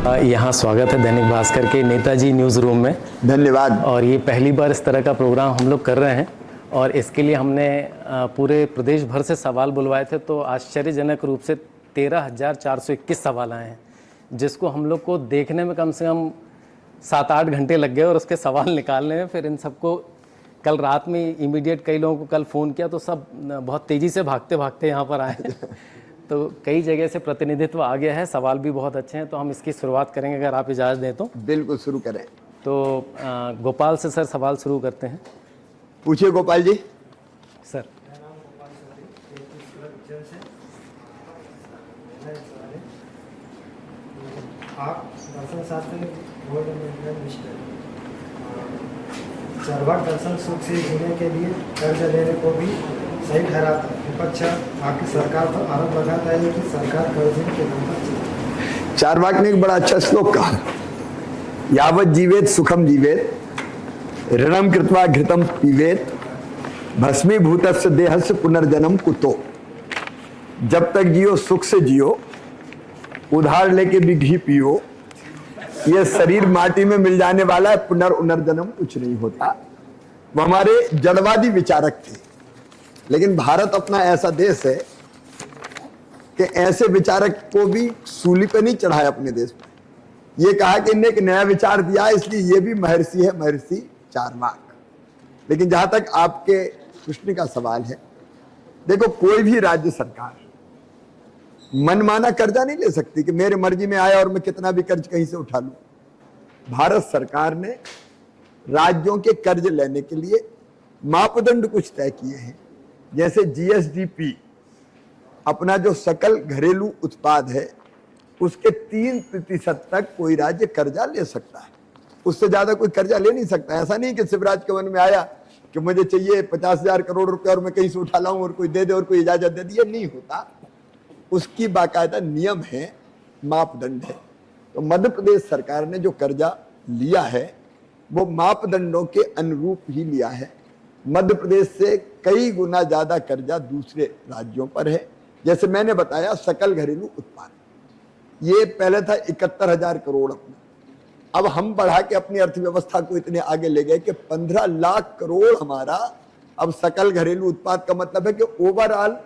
यहाँ स्वागत है दैनिक भास्कर के नेताजी न्यूज़ रूम में। धन्यवाद। और ये पहली बार इस तरह का प्रोग्राम हम लोग कर रहे हैं और इसके लिए हमने पूरे प्रदेश भर से सवाल बुलवाए थे। तो आश्चर्यजनक रूप से 13,421 सवाल आए हैं, जिसको हम लोग को देखने में कम से कम 7-8 घंटे लग गए और उसके सवाल निकालने में। फिर इन सबको कल रात में इमीडिएट कई लोगों को कल फ़ोन किया तो सब बहुत तेज़ी से भागते भागते यहाँ पर आए। तो कई जगह से प्रतिनिधित्व आ गया है, सवाल भी बहुत अच्छे हैं। तो हम इसकी शुरुआत करेंगे, अगर आप इजाज़त दें तो। बिल्कुल शुरू करें। तो गोपाल से सर सवाल शुरू करते हैं। पूछिए गोपाल जी। सर। आप दर्शन शास्त्री चारवाक दर्शन सुख से जीने के लिए कर्ज लेने को भी सही ठहराता है। विपक्ष आपकी सरकार पर आरोप लगाता है कि सरकार कर्ज के नाम पर। चारवाक ने एक बड़ा अच्छा श्लोक कहा, यावत जीवेत सुखम जीवेत ऋणम कृत्वा घृतम पीवेत भस्मीभूतस्य देहस्य पुनर्जन्म कुतो। जब तक जियो सुख से जियो, उधार लेके भी घी पियो, ये शरीर माटी में मिल जाने वाला है, पुनर्जन्म कुछ नहीं होता। वो हमारे जड़वादी विचारक थे। लेकिन भारत अपना ऐसा देश है कि ऐसे विचारक को भी सूली पे नहीं चढ़ाया अपने देश में। ये कहा कि इन्हें एक नया विचार दिया, इसलिए ये भी महर्षि है, महर्षि चारवाक। लेकिन जहां तक आपके प्रश्न का सवाल है, देखो कोई भी राज्य सरकार मनमाना कर्जा नहीं ले सकती कि मेरे मर्जी में आया और मैं कितना भी कर्ज कहीं से उठा लूं। भारत सरकार ने राज्यों के कर्ज लेने के लिए मापदंड कुछ तय किए हैं। जैसे जीएसडीपी, अपना जो सकल घरेलू उत्पाद है उसके 3% तक कोई राज्य कर्जा ले सकता है। उससे ज्यादा कोई कर्जा ले नहीं सकता। ऐसा नहीं कि शिवराज के मन में आया कि मुझे चाहिए 50,000 करोड़ रुपए और मैं कहीं से उठा लाऊं और कोई दे दे और कोई इजाजत दे दी, नहीं होता। उसकी बाकायदा नियम है, मापदंड है। तो मध्य प्रदेश सरकार ने जो कर्जा लिया है वो मापदंडों के अनुरूप ही लिया है। मध्य प्रदेश से कई गुना ज्यादा कर्जा दूसरे राज्यों पर है। जैसे मैंने बताया, सकल घरेलू उत्पाद ये पहले था 71,000 करोड़ अपना, अब हम बढ़ा के अपनी अर्थव्यवस्था को इतने आगे ले गए कि 15 लाख करोड़ हमारा अब सकल घरेलू उत्पाद का मतलब है कि ओवरऑल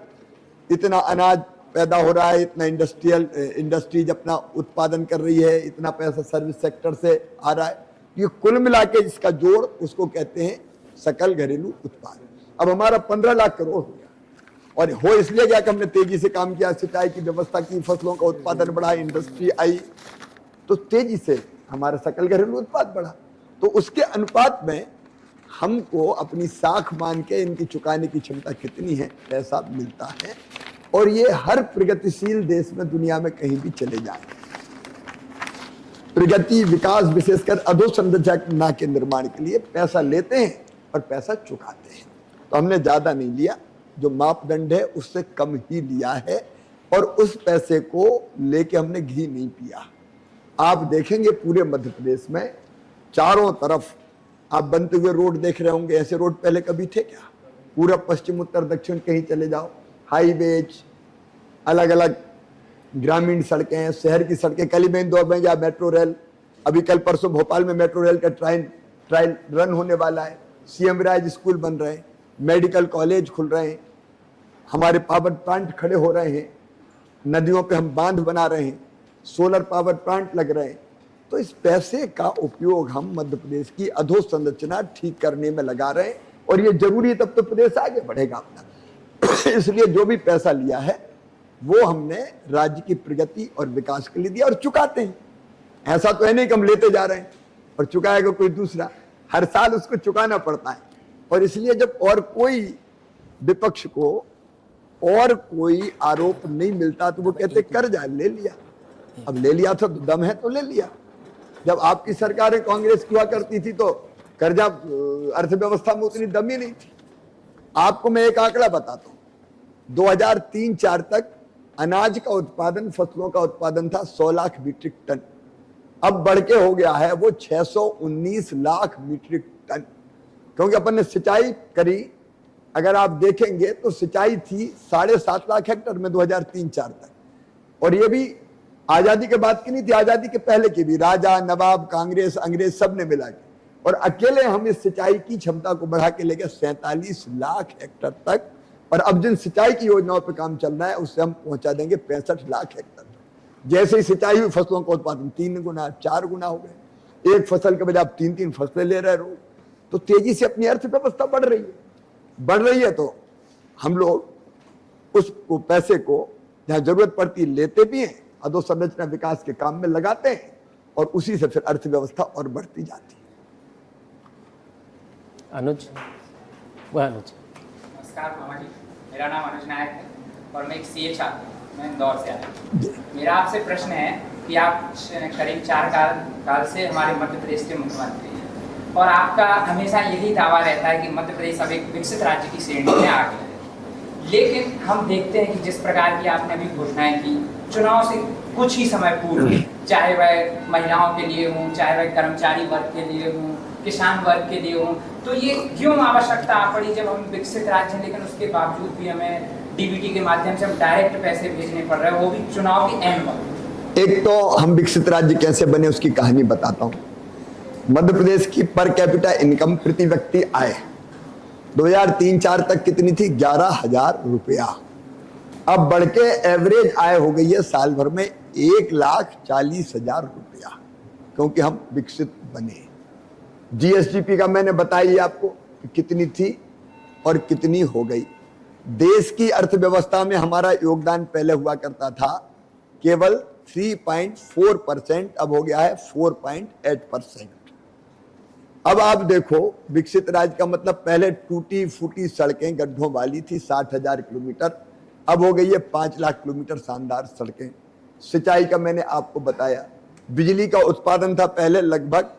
इतना अनाज पैदा हो रहा है, इतना इंडस्ट्रीज अपना उत्पादन कर रही है, इतना पैसा सर्विस सेक्टर से आ रहा है। ये कुल मिला के इसका जोड़ उसको कहते हैं सकल घरेलू उत्पाद। अब हमारा 15 लाख करोड़ हो गया, और हो इसलिए गया कि हमने तेजी से काम किया, सिंचाई की व्यवस्था की, फसलों का उत्पादन बढ़ा, इंडस्ट्री आई, तो तेजी से हमारा सकल घरेलू उत्पाद बढ़ा। तो उसके अनुपात में हमको अपनी साख मान के इनकी चुकाने की क्षमता कितनी है, पैसा मिलता है। और ये हर प्रगतिशील देश में दुनिया में कहीं भी चले जाए, प्रगति विकास विशेषकर अधोसंरचना के निर्माण के लिए पैसा लेते हैं और पैसा चुकाते हैं। तो हमने ज्यादा नहीं लिया, जो मापदंड है उससे कम ही लिया है, और उस पैसे को लेके हमने घी नहीं पिया। आप देखेंगे पूरे मध्य प्रदेश में चारों तरफ आप बनते हुए रोड देख रहे होंगे। ऐसे रोड पहले कभी थे क्या? पूरब पश्चिम उत्तर दक्षिण कहीं चले जाओ, हाईवेज, अलग अलग ग्रामीण सड़कें, शहर की सड़कें, कल ही में इंदौर में या मेट्रो रेल, अभी कल परसों भोपाल में मेट्रो रेल का ट्रायल रन होने वाला है। सीएम राज स्कूल बन रहे हैं, मेडिकल कॉलेज खुल रहे हैं, हमारे पावर प्लांट खड़े हो रहे हैं, नदियों पे हम बांध बना रहे हैं, सोलर पावर प्लांट लग रहे हैं। तो इस पैसे का उपयोग हम मध्य प्रदेश की अधोसंरचना ठीक करने में लगा रहे हैं, और ये जरूरी है, तब तो प्रदेश आगे बढ़ेगा अपना। इसलिए जो भी पैसा लिया है वो हमने राज्य की प्रगति और विकास के लिए दिया और चुकाते हैं। ऐसा तो है नहीं कि हम लेते जा रहे हैं और चुकाएगा कोई दूसरा, हर साल उसको चुकाना पड़ता है। और इसलिए जब और कोई विपक्ष को और कोई आरोप नहीं मिलता तो वो कहते कर्जा ले लिया। अब ले लिया था तो दम है तो ले लिया। जब आपकी सरकारें कांग्रेस की हुआ करती थी तो कर्जा अर्थव्यवस्था में उतनी दम ही नहीं थी। आपको मैं एक आंकड़ा बताता हूं, 2003-04 तक अनाज का उत्पादन, फसलों का उत्पादन था 100 लाख मीट्रिक टन। अब बढ़ के हो गया है वो 619 लाख मीट्रिक टन, क्योंकि अपन ने सिंचाई करी। अगर आप देखेंगे तो सिंचाई थी 7.5 लाख हेक्टेयर में 2003-04 तक, और ये भी आजादी के बाद की नहीं थी, आजादी के पहले की भी, राजा नवाब कांग्रेस अंग्रेज सब ने मिला के, और अकेले हम इस सिंचाई की क्षमता को बढ़ा के ले गए 47 लाख हेक्टेयर तक। और अब जिन सिंचाई की योजनाओं पर काम चल रहा है उससे हम पहुंचा देंगे 65 लाख हेक्टेयर तक। जैसे ही सिंचाई हुई फसलों का उत्पादन 3 गुना 4 गुना हो गए, एक फसल के बजाय आप 3-3 फसलें ले रहे हो। तो तेजी से अपनी अर्थव्यवस्था बढ़ रही है। तो हम लोग उस पैसे को जहां जरूरत पड़ती लेते भी हैं, अधोसंरचना विकास के काम में लगाते हैं, और उसी से फिर अर्थव्यवस्था और बढ़ती जाती है। अनुज, वह अनुज। नमस्कार मामा जी, मेरा नाम अनुज नायक है और मैं एक सीए छात्र हूँ, मैं इंदौर से आया हूँ। मेरा आपसे प्रश्न है कि आप करीब 4 काल से हमारे मध्य प्रदेश के मुख्यमंत्री हैं और आपका हमेशा यही दावा रहता है कि मध्य प्रदेश अब एक विकसित राज्य की श्रेणी में आ गया है। लेकिन हम देखते हैं कि जिस प्रकार की आपने अभी घोषणाएं की चुनाव से कुछ ही समय पूर्व, चाहे वह महिलाओं के लिए हों, चाहे वह कर्मचारी वर्ग के लिए हों, किसान वर्ग के लिए हों, तो ये क्यों आवश्यकता आ पड़ी जब हम विकसित राज्य हैं, लेकिन उसके बावजूद भी हमें डीबीटी के माध्यम से हम डायरेक्ट पैसे भेजने पड़ रहे हैं, वो भी चुनाव के एंड वक्त। एक तो हम विकसित राज्य कैसे बने उसकी कहानी बताता हूँ। मध्य प्रदेश की पर कैपिटा इनकम प्रति व्यक्ति आय 2003-04 तक कितनी थी? 11,000 रुपया। अब बढ़ के एवरेज आय हो गई है साल भर में 1,40,000 रुपया, क्योंकि हम विकसित बने। जीएसडीपी का मैंने बताया आपको कि कितनी थी और कितनी हो गई। देश की अर्थव्यवस्था में हमारा योगदान पहले हुआ करता था केवल 3.4%, अब हो गया है 4.8%। अब आप देखो, विकसित राज्य का मतलब पहले टूटी फूटी सड़कें गड्ढों वाली थी 60,000 किलोमीटर, अब हो गई है 5 लाख किलोमीटर शानदार सड़कें। सिंचाई का मैंने आपको बताया। बिजली का उत्पादन था पहले लगभग,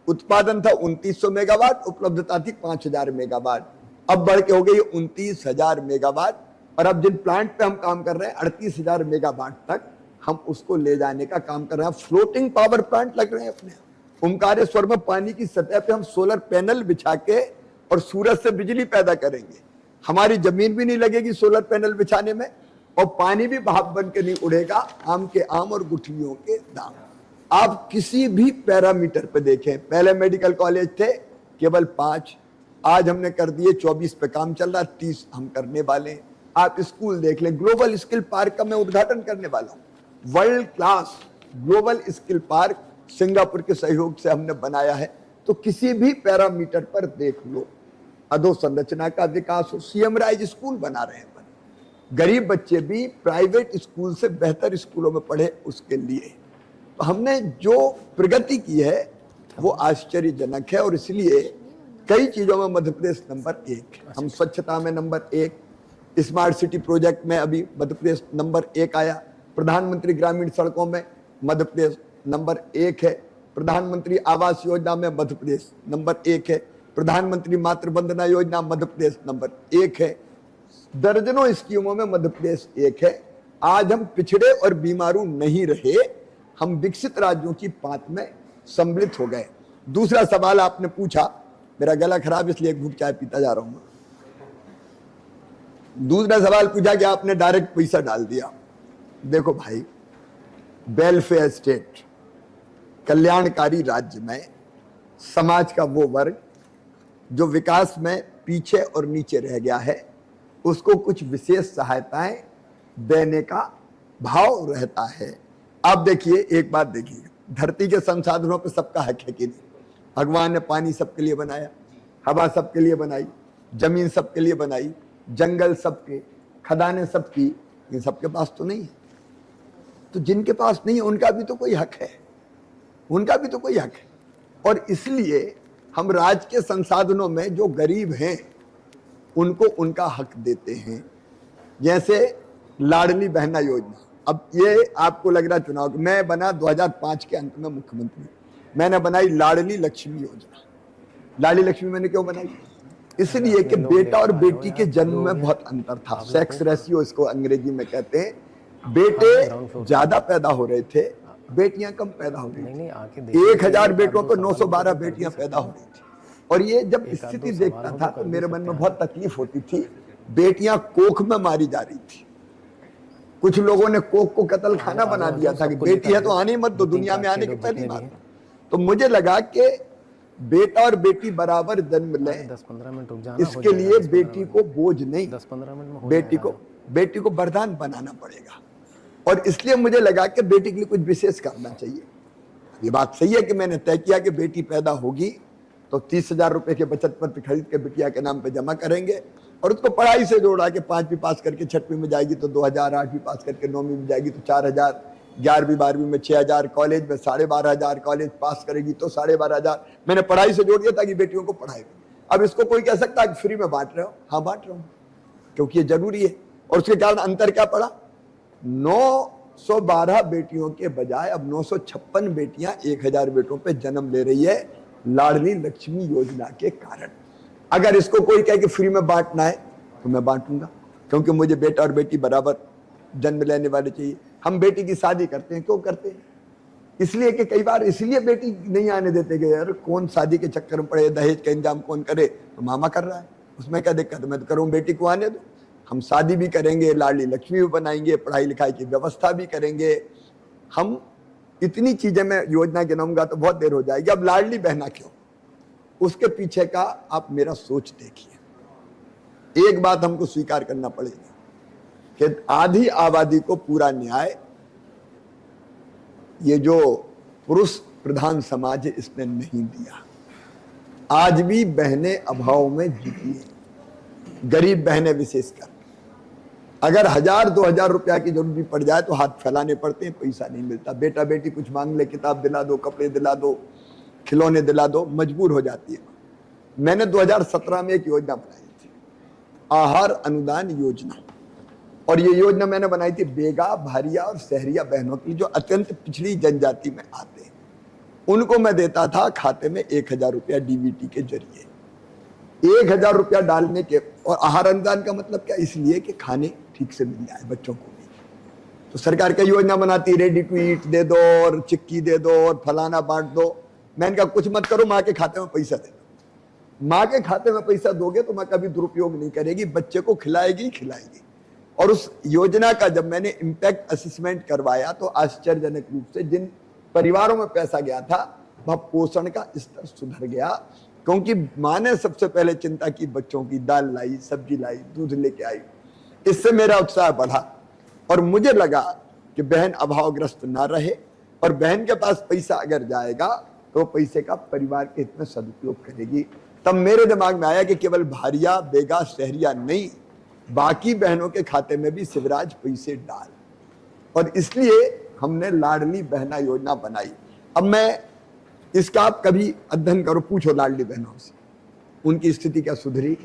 उत्पादन था 2900 मेगावाट, उपलब्धता थी 5000 मेगावाट, अब बढ़ के हो गई 29,000 मेगावाट। और अब जिन प्लांट पे हम काम कर रहे हैं 38,000 मेगावाट तक हम उसको ले जाने का काम कर रहे हैं। फ्लोटिंग पावर प्लांट लग रहे हैं अपने। ओमकारेश्वर में पानी की सतह पे हम सोलर पैनल बिछा के और सूरज से बिजली पैदा करेंगे। हमारी जमीन भी नहीं लगेगी सोलर पैनल बिछाने में, और पानी भी भाप बन के नहीं उड़ेगा। आम के आम और गुठलियों के दाम। आप किसी भी पैरामीटर पे देखें, पहले मेडिकल कॉलेज थे केवल 5, आज हमने कर दिए 24 पे काम चल रहा, 30 हम करने वाले हैं। आप स्कूल देख लें, ग्लोबल स्किल पार्क का मैं उद्घाटन करने वाला हूँ। World class global skill park Singapore के सहयोग से हमने बनाया है। तो किसी भी पैरामीटर पर देख लो, अधोसंरचना का विकास हो, सीएम राइज स्कूल बना रहे हैं, गरीब बच्चे भी प्राइवेट स्कूल से बेहतर स्कूलों में पढ़े उसके लिए। तो हमने जो प्रगति की है वो आश्चर्यजनक है, और इसलिए कई चीजों में मध्य प्रदेश नंबर 1। हम स्वच्छता में नंबर 1, स्मार्ट सिटी प्रोजेक्ट में अभी मध्य प्रदेश नंबर 1 आया, प्रधानमंत्री ग्रामीण सड़कों में मध्य प्रदेश नंबर 1 है, प्रधानमंत्री आवास योजना में मध्य प्रदेश नंबर 1 है, प्रधानमंत्री मातृ वंदना योजना मध्य प्रदेश नंबर 1 है, दर्जनों स्कीमों में मध्य प्रदेश 1 है। आज हम पिछड़े और बीमारू नहीं रहे, हम विकसित राज्यों की पांत में सम्मिलित हो गए। दूसरा सवाल आपने पूछा, मेरा गला खराब इसलिए एक घूंट चाय पीता जा रहा हूं। दूसरा सवाल पूछा कि आपने डायरेक्ट पैसा डाल दिया। देखो भाई, वेलफेयर स्टेट, कल्याणकारी राज्य में समाज का वो वर्ग जो विकास में पीछे और नीचे रह गया है, उसको कुछ विशेष सहायताएं देने का भाव रहता है। आप देखिए, एक बात देखिए, धरती के संसाधनों पे सबका हक है कि नहीं? भगवान ने पानी सबके लिए बनाया, हवा सबके लिए बनाई, जमीन सबके लिए बनाई, जंगल सबके, खदानें सबकी, ये सबके पास तो नहीं है। तो जिनके पास नहीं है उनका भी तो कोई हक है, उनका भी तो कोई हक है। और इसलिए हम राज्य के संसाधनों में जो गरीब हैं उनको उनका हक देते हैं। जैसे लाडली बहना योजना, अब ये आपको लग रहा चुनाव, मैं बना 2005 के अंत में मुख्यमंत्री, मैंने बनाई लाडली लक्ष्मी योजना। लाडली लक्ष्मी मैंने क्यों बनाई? इसलिए कि बेटा और बेटी के जन्म में बहुत अंतर था, सेक्स रेशियो इसको अंग्रेजी में कहते हैं। बेटे ज्यादा पैदा हो रहे थे, बेटियां कम पैदा हो रही थी। 1000 बेटों पर 912 बेटियां पैदा हो रही थी। और ये जब स्थिति देखता था तो मेरे मन में बहुत तकलीफ होती थी, बेटियां कोख में मारी जा रही थी। कुछ लोगों ने कोक को कत्ल खाना बना दिया था कि बेटी है तो आने मत दो, दुनिया में आने की पहली बात। तो मुझे लगा कि बेटा और बेटी बराबर जन्म ले, 10-15 मिनट रुक जाना, इसके लिए बेटी को बोझ नहीं, 10-15 मिनट में बेटी को वरदान बनाना पड़ेगा। और इसलिए मुझे लगा कि बेटी के लिए कुछ विशेष करना चाहिए। ये बात सही है कि मैंने तय किया कि बेटी पैदा होगी तो 30,000 रुपए के बचत पत्र खरीद के बिटिया के नाम पे जमा करेंगे और उसको पढ़ाई से जोड़ा के 5वीं पास करके 6वीं में जाएगी तो 2,000, 8वीं पास करके 9वीं में जाएगी तो 4,000, 11वीं 12वीं में 6,000, कॉलेज में 12,500, कॉलेज पास करेगी तो 12,500। मैंने पढ़ाई से जोड़ दिया ताकि बेटियों को पढ़ाई। अब इसको कोई कह सकता है कि फ्री में बांट रहे हो, हाँ बांट रहा हूं क्योंकि ये जरूरी है। और उसके कारण अंतर क्या पड़ा, 912 बेटियों के बजाय अब 956 बेटियां 1,000 बेटों पे जन्म ले रही है लाडली लक्ष्मी योजना के कारण। अगर इसको कोई कहे कि फ्री में बांटना है तो मैं बांटूंगा, क्योंकि मुझे बेटा और बेटी बराबर जन्म लेने वाले चाहिए। हम बेटी की शादी करते हैं, क्यों करते हैं? इसलिए कि कई बार इसलिए बेटी नहीं आने देते कि यार कौन शादी के चक्कर में पड़े, दहेज का इंतजाम कौन करे, तो मामा कर रहा है, उसमें क्या दिक्कत है, मैं तो करूँ, बेटी को आने दो। हम शादी भी करेंगे, लाडली लक्ष्मी भी बनाएंगे, पढ़ाई लिखाई की व्यवस्था भी करेंगे। हम इतनी चीजें मैं योजना गिनाऊंगा तो बहुत देर हो जाएगी। अब लाडली बहना क्यों, उसके पीछे का आप मेरा सोच देखिए। एक बात हमको स्वीकार करना पड़ेगी कि आधी आबादी को पूरा न्याय ये जो पुरुष प्रधान समाज है इसने नहीं दिया। आज भी बहनें अभाव में जीती है, गरीब बहनें विशेषकर। अगर 1,000-2,000 रुपया की जरूरत भी पड़ जाए तो हाथ फैलाने पड़ते हैं, पैसा नहीं मिलता। बेटा बेटी कुछ मांग ले, किताब दिला दो, कपड़े दिला दो, खिलौने दिला दो, मजबूर हो जाती है। मैंने 2017 में एक योजना बनाई थी, आहार अनुदान योजना, और ये योजना मैंने बनाई थी बेगा, भारिया और सहरिया बहनों की जो अत्यंत पिछड़ी जनजाति में आते हैं। उनको मैं देता था खाते में 1,000 रुपया डीबीटी के जरिए। 1,000 रुपया डालने के, और आहार अनुदान का मतलब क्या, इसलिए कि खाने ठीक से मिल जाए बच्चों को भी। तो सरकार क्या योजना बनाती, रेडी टू ईट दे दो और चिक्की दे दो और फलाना बांट दो। मैंने कहा कुछ मत करो, माँ के खाते में पैसा दे दो। माँ के खाते में पैसा दोगे तो माँ कभी दुरुपयोग नहीं करेगी, बच्चे को खिलाएगी। और उस योजना का जब मैंने इम्पैक्ट असेसमेंट करवाया तो आश्चर्यजनक रूप से जिन परिवारों में पैसा गया था वह पोषण का स्तर सुधर गया, क्योंकि माँ ने सबसे पहले चिंता की, बच्चों की दाल लाई, सब्जी लाई, दूध लेके आई। इससे मेरा उत्साह बढ़ा और मुझे लगा कि बहन अभावग्रस्त ना रहे, और बहन के पास पैसा अगर जाएगा तो पैसे का परिवार के हित में सदुपयोग करेगी। तब मेरे दिमाग में आया कि केवल भारिया, बेगा, शहरिया नहीं, बाकी बहनों के खाते में भी शिवराज पैसे डाल, और इसलिए हमने लाडली बहना योजना बनाई। अब मैं इसका आप कभी अध्ययन करो, पूछो लाडली बहनों से उनकी स्थिति क्या सुधरी।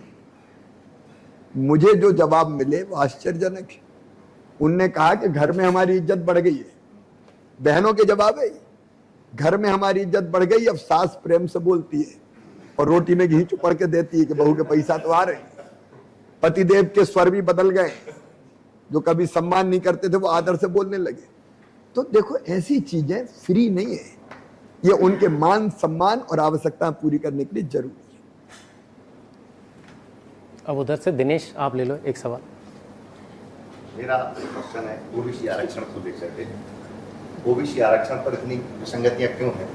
मुझे जो जवाब मिले वो आश्चर्यजनक है। उनने कहा कि घर में हमारी इज्जत बढ़ गई है। बहनों के जवाब है, घर में हमारी इज्जत बढ़ गई, अब सास प्रेम से बोलती है और रोटी में घी चुपड़ के देती है कि बहू के पैसा तो आ रहे। पतिदेव के स्वर भी बदल गए, जो कभी सम्मान नहीं करते थे वो आदर से बोलने लगे। तो देखो ऐसी चीजें फ्री नहीं है, ये उनके मान सम्मान और आवश्यकताएं पूरी करने के लिए जरूरी है। अब उधर से दिनेश आप ले लो एक सवाल। मेरा क्वेश्चन है ओबीसी आरक्षण को लेकर के। ओबीसी आरक्षण पर इतनी विसंगतियां क्यों हैं?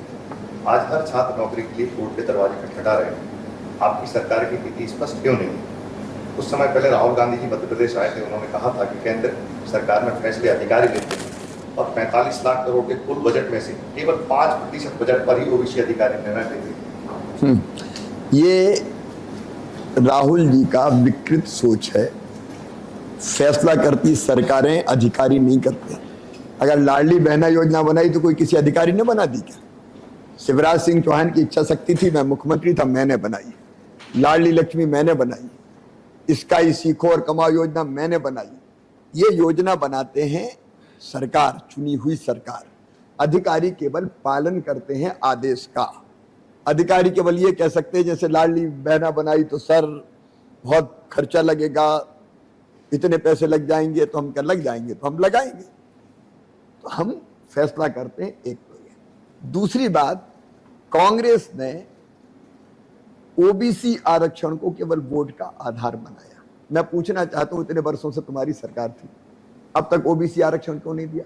आज हर छात्र नौकरी के लिए कोर्ट के दरवाजे खटखटा रहे हैं। आपकी सरकार की नीति स्पष्ट क्यों नहीं? कुछ समय पहले राहुल गांधी जी मध्य प्रदेश आए थे, उन्होंने कहा था कि केंद्र सरकार में फैसले अधिकारी लेते हैं और 45 लाख करोड़ के कुल बजट में से केवल 5% बजट पर ही ओबीसी अधिकारी निर्णय लेते हैं। ये राहुल जी का विकृत सोच है। फैसला करती सरकारें, अधिकारी नहीं करते। अगर लाडली बहना योजना बनाई तो कोई किसी अधिकारी ने बना दी क्या? शिवराज सिंह चौहान की इच्छा शक्ति थी, मैं मुख्यमंत्री था, मैंने बनाई। लाडली लक्ष्मी मैंने बनाई। इसका ही सीखो और कमाओ योजना मैंने बनाई। ये योजना बनाते हैं सरकार, चुनी हुई सरकार। अधिकारी केवल पालन करते हैं आदेश का। अधिकारी केवल ये कह सकते हैं जैसे लाडली बहना बनाई तो सर बहुत खर्चा लगेगा, इतने पैसे लग जाएंगे, तो हम क्या लग जाएंगे तो हम लगाएंगे। तो हम फैसला करते हैं एक तो ये। दूसरी बात, कांग्रेस ने ओबीसी आरक्षण को केवल वोट का आधार बनाया। मैं पूछना चाहता हूं, इतने वर्षों से तुम्हारी सरकार थी, अब तक ओबीसी आरक्षण क्यों नहीं दिया?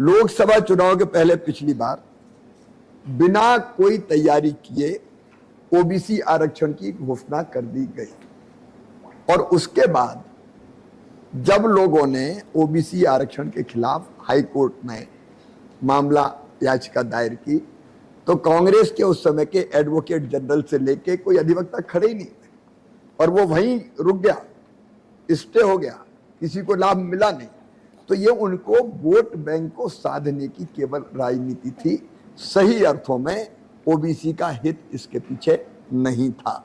लोकसभा चुनाव के पहले पिछली बार बिना कोई तैयारी किए ओबीसी आरक्षण की घोषणा कर दी गई और उसके बाद जब लोगों ने ओबीसी आरक्षण के खिलाफ हाई कोर्ट में मामला याचिका दायर की तो कांग्रेस के उस समय के एडवोकेट जनरल से लेके कोई अधिवक्ता खड़े ही नहीं थे और वो वहीं रुक गया, स्टे हो गया, किसी को लाभ मिला नहीं। तो ये उनको वोट बैंक को साधने की केवल राजनीति थी, सही अर्थों में ओबीसी का हित इसके पीछे नहीं था।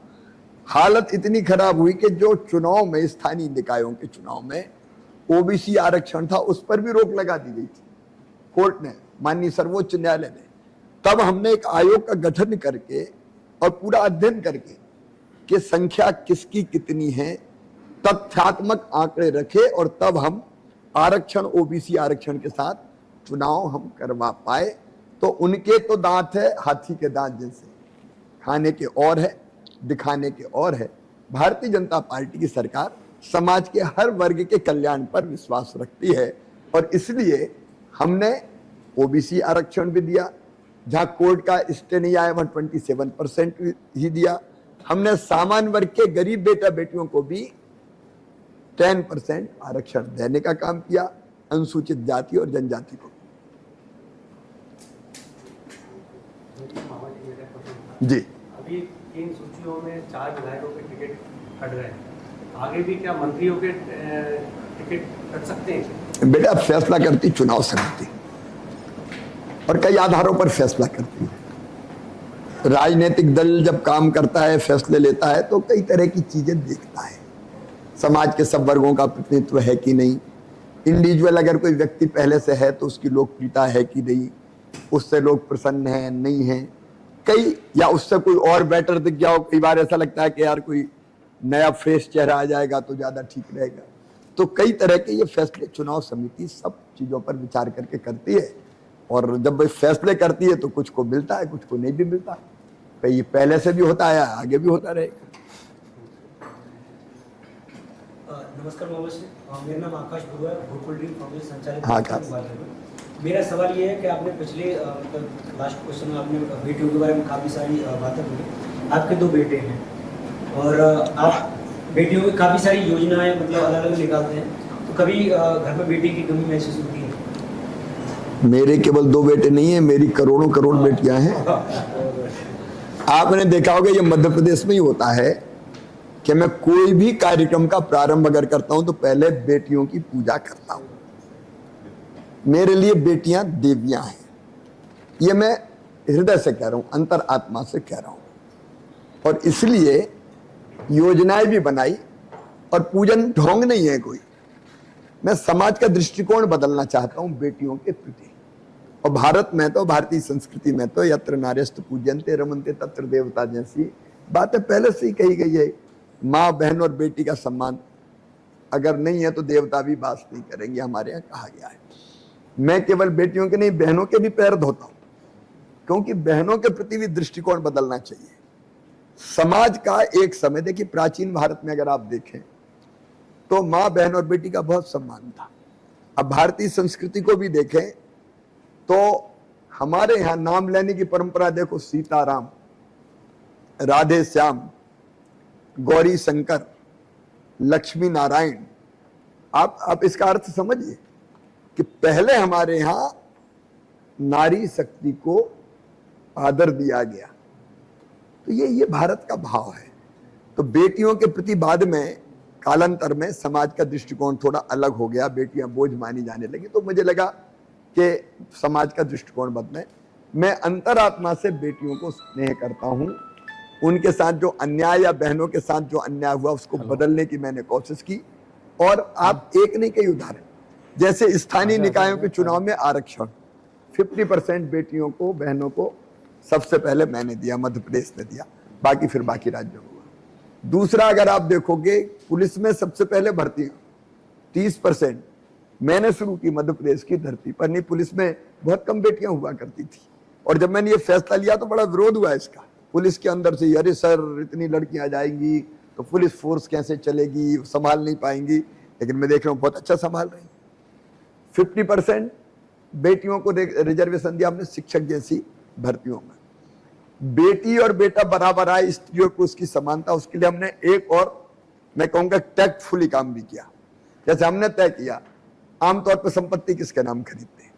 हालत इतनी खराब हुई कि जो चुनाव में, स्थानीय निकायों के चुनाव में ओबीसी आरक्षण था उस पर भी रोक लगा दी गई थी कोर्ट ने, माननीय सर्वोच्च न्यायालय ने। तब हमने एक आयोग का गठन करके और पूरा अध्ययन करके कि संख्या किसकी कितनी है, तथ्यात्मक आंकड़े रखे और तब हम आरक्षण, ओबीसी आरक्षण के साथ चुनाव हम करवा पाए। तो उनके तो दांत है हाथी के दांत जैसे, खाने के और है, दिखाने के और है। भारतीय जनता पार्टी की सरकार समाज के हर वर्ग के कल्याण पर विश्वास रखती है और इसलिए हमने ओबीसी आरक्षण भी दिया, जहां कोर्ट का स्टे नहीं आया वहां 27% ही दिया। हमने सामान्य वर्ग के गरीब बेटा बेटियों को भी 10% आरक्षण देने का काम किया, अनुसूचित जाति और जनजाति को। जी, अभी 3 सूचियों में 4 विधायकों के टिकट कट रहे हैं, आगे भी क्या मंत्रियों के टिकट कट सकते हैं? बेटा फैसला करती चुनाव समिति और कई आधारों पर फैसला करती है। राजनीतिक दल जब काम करता है, फैसले लेता है तो कई तरह की चीजें देखता है, समाज के सब वर्गों का प्रतिनिधित्व है कि नहीं, इंडिविजुअल अगर कोई व्यक्ति पहले से है तो उसकी लोकप्रियता है कि नहीं, उससे लोग प्रसन्न हैं नहीं हैं, कई या उससे कोई और बेटर दिख गया हो। कई बार ऐसा लगता है कि यार कोई नया फ्रेश चेहरा आ जाएगा तो ज्यादा ठीक रहेगा। तो कई तरह के ये फैसले चुनाव समिति सब चीजों पर विचार करके करती है और जब वो फैसले करती है तो कुछ को मिलता है, कुछ को नहीं भी मिलता। कई ये पहले से भी होता है, आगे भी होता रहेगा। नमस्कार मोहम्मद, मेरा नाम आकाश बरुआ है, गोकुल ड्रीम फाउंडेशन संचालित। हाँ, आकाश। मेरा सवाल ये है कि आपने पिछले लास्ट क्वेश्चन में आपने बेटियों के बारे में काफ़ी सारी बातें बोली। आपके 2 बेटे हैं और आप बेटियों की काफ़ी सारी योजनाएं मतलब अलग अलग निकालते हैं, तो कभी घर में बेटी की कमी महसूस होती है? मेरे केवल 2 बेटे नहीं है, मेरी करोड़ों करोड़ बेटियां हैं। आपने देखा होगा ये मध्य प्रदेश में ही होता है कि मैं कोई भी कार्यक्रम का प्रारंभ अगर करता हूं तो पहले बेटियों की पूजा करता हूं। मेरे लिए बेटियां देवियां हैं, ये मैं हृदय से कह रहा हूं, अंतर आत्मा से कह रहा हूं। और इसलिए योजनाएं भी बनाई और पूजन ढोंग नहीं है कोई। मैं समाज का दृष्टिकोण बदलना चाहता हूं बेटियों के प्रति। और भारत में तो, भारतीय संस्कृति में तो यत्र नार्यस्तु पूज्यन्ते रमन्ते तत्र देवता जैसी बातें पहले से ही कही गई है। माँ, बहन और बेटी का सम्मान अगर नहीं है तो देवता भी वास नहीं करेंगे, हमारे यहाँ कहा गया है। मैं केवल बेटियों के नहीं, बहनों के भी पैर धोता हूं, क्योंकि बहनों के प्रति भी दृष्टिकोण बदलना चाहिए। समाज का एक समय, देखिए प्राचीन भारत में अगर आप देखें तो माँ, बहन और बेटी का बहुत सम्मान था। अब भारतीय संस्कृति को भी देखें तो हमारे यहाँ नाम लेने की परंपरा देखो, सीताराम, राधे श्याम, गौरी शंकर, लक्ष्मी नारायण। आप इसका अर्थ समझिए कि पहले हमारे यहाँ नारी शक्ति को आदर दिया गया। तो ये भारत का भाव है। तो बेटियों के प्रति बाद में कालांतर में समाज का दृष्टिकोण थोड़ा अलग हो गया, बेटियां बोझ मानी जाने लगी। तो मुझे लगा कि समाज का दृष्टिकोण बदले। मैं अंतरात्मा से बेटियों को स्नेह करता हूं, उनके साथ जो अन्याय या बहनों के साथ जो अन्याय हुआ उसको बदलने की मैंने कोशिश की। और आप एक नहीं कई उदाहरण, जैसे स्थानीय निकायों के चुनाव में आरक्षण 50% बेटियों को, बहनों को सबसे पहले मैंने दिया, मध्य प्रदेश ने दिया, बाकी फिर बाकी राज्यों को हुआ। दूसरा, अगर आप देखोगे पुलिस में सबसे पहले भर्ती 30% मैंने शुरू की मध्य प्रदेश की धरती पर। नहीं, पुलिस में बहुत कम बेटियां हुआ करती थी। और जब मैंने ये फैसला लिया तो बड़ा विरोध हुआ इसका, पुलिस के अंदर से, अरे सर इतनी लड़कियां आ जाएंगी तो पुलिस फोर्स कैसे चलेगी, संभाल नहीं पाएंगी। लेकिन मैं देख रहा हूँ बहुत अच्छा संभाल रही। 50% बेटियों को रिजर्वेशन दिया हमने शिक्षक जैसी भर्तियों में। बेटी और बेटा बराबर आए, स्त्री और पुरुष की समानता, उसके लिए हमने एक और मैं कहूंगा टैक्टफुली काम भी किया। जैसे हमने तय किया आमतौर पर संपत्ति किसके नाम खरीदते हैं,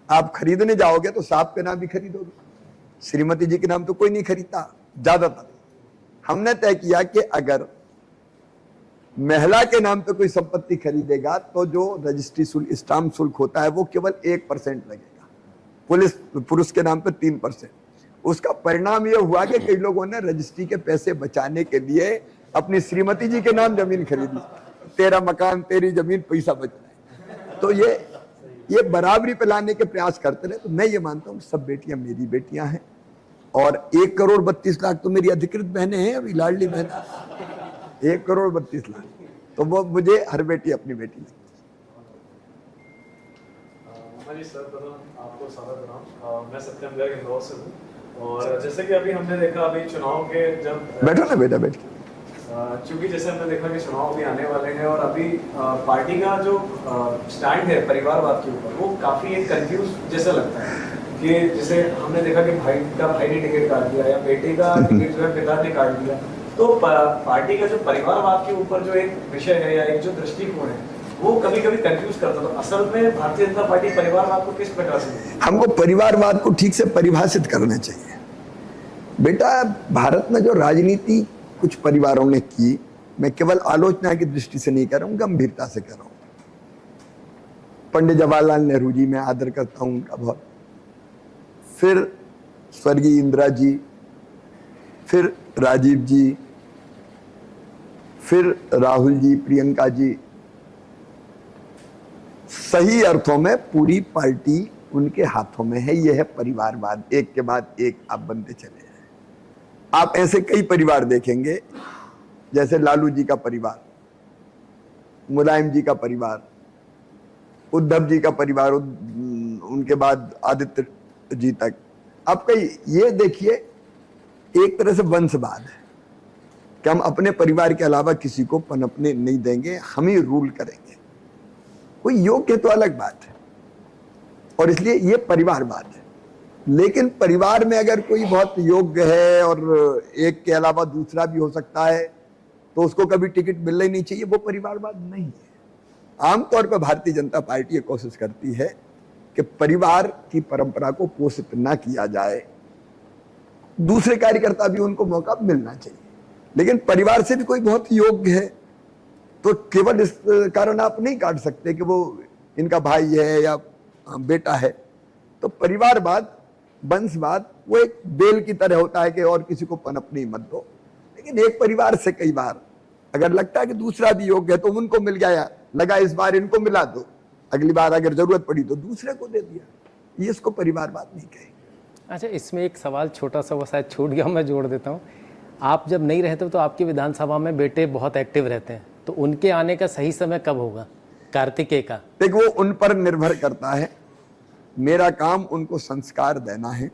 आप खरीदने जाओगे तो साहब के नाम भी खरीदोगे, श्रीमती जी के नाम तो कोई नहीं खरीदता ज्यादातर। हमने तय किया कि अगर महिला के नाम पे कोई संपत्ति खरीदेगा तो जो रजिस्ट्री शुल्क, स्टाम्प शुल्क होता है वो केवल 1% लगेगा, पुरुष के नाम पे 3%। उसका परिणाम यह हुआ कि कई लोगों ने रजिस्ट्री के पैसे बचाने के लिए अपनी श्रीमती जी के नाम जमीन खरीदी, तेरा मकान तेरी जमीन, पैसा बच रहा है। तो ये बराबरी पे लाने के प्रयास करते रहे। तो मैं ये मानता हूँ सब बेटियां मेरी बेटियां हैं, और 1,32,00,000 तो मेरी अधिकृत बहनें हैं, अभी लाडली बहन 1,32,00,000, तो वो मुझे हर बेटी अपनी बेटी लगती है। सर आपको सारा प्रणाम, मैं सत्यम गर्ग इंदौर से हूँ। और जैसे कि अभी हमने देखा अभी चुनाव के जब बैठो ना बेटा बैठ, क्योंकि जैसे हमने देखा कि चुनाव भी आने वाले हैं और अभी पार्टी का जो स्टैंड है परिवारवाद के ऊपर वो काफी एक कंफ्यूज जैसा लगता है कि जैसे हमने देखा कि भाई ने टिकट काट दिया या बेटे का टिकट जो है पिता ने काट दिया, तो पार्टी का जो परिवारवाद के ऊपर जो एक विषय है या एक जो दृष्टिकोण है वो कभी कभी कंफ्यूज करता। तो असल में भारतीय जनता पार्टी परिवारवाद को किस प्रकार से, हमको परिवारवाद को ठीक से परिभाषित करना चाहिए। बेटा भारत में जो राजनीति कुछ परिवारों ने की, मैं केवल आलोचना की दृष्टि से नहीं कर रहा हूँ, गंभीरता से कर रहा हूँ। पंडित जवाहरलाल नेहरू जी मैं आदर करता हूँ उनका बहुत, फिर स्वर्गीय इंदिरा जी, फिर राजीव जी, फिर राहुल जी, प्रियंका जी, सही अर्थों में पूरी पार्टी उनके हाथों में है। यह है परिवारवाद, एक के बाद एक आप बनते चले हैं। आप ऐसे कई परिवार देखेंगे, जैसे लालू जी का परिवार, मुलायम जी का परिवार, उद्धव जी का परिवार, उनके बाद आदित्य जी तक। अब कई ये देखिए एक तरह से वंशवाद है कि हम अपने परिवार के अलावा किसी को पनपने नहीं देंगे, हम ही रूल करेंगे। कोई योग्य है तो अलग बात है, और इसलिए ये परिवारवाद है। लेकिन परिवार में अगर कोई बहुत योग्य है और एक के अलावा दूसरा भी हो सकता है तो उसको कभी टिकट मिलना ही नहीं चाहिए, वो परिवारवाद नहीं है। आमतौर पर भारतीय जनता पार्टी ये कोशिश करती है कि परिवार की परंपरा को पोषित ना किया जाए, दूसरे कार्यकर्ता भी उनको मौका मिलना चाहिए। लेकिन परिवार से भी कोई बहुत योग्य है तो केवल इस कारण आप नहीं काट सकते कि वो इनका भाई है या बेटा है। तो परिवारवाद, वंशवाद वो एक बेल की तरह होता है कि और किसी को पनपने मत दो। लेकिन एक परिवार से कई बार अगर लगता है कि दूसरा भी योग्य है तो उनको मिल गया, लगा इस बार इनको मिला दो, अगली बार अगर जरूरत पड़ी तो दूसरे को दे दिया, ये इसको परिवारवाद नहीं कहेंगे। अच्छा, इसमें एक सवाल छोटा सा, वो शायद छूट गया, मैं जोड़ देता हूँ। आप जब नहीं रहते तो आपकी विधानसभा में बेटे बहुत एक्टिव रहते हैं, तो उनके आने का सही समय कब होगा कार्तिकेय का? देखो वो उन पर निर्भर करता है। मेरा काम उनको संस्कार देना है,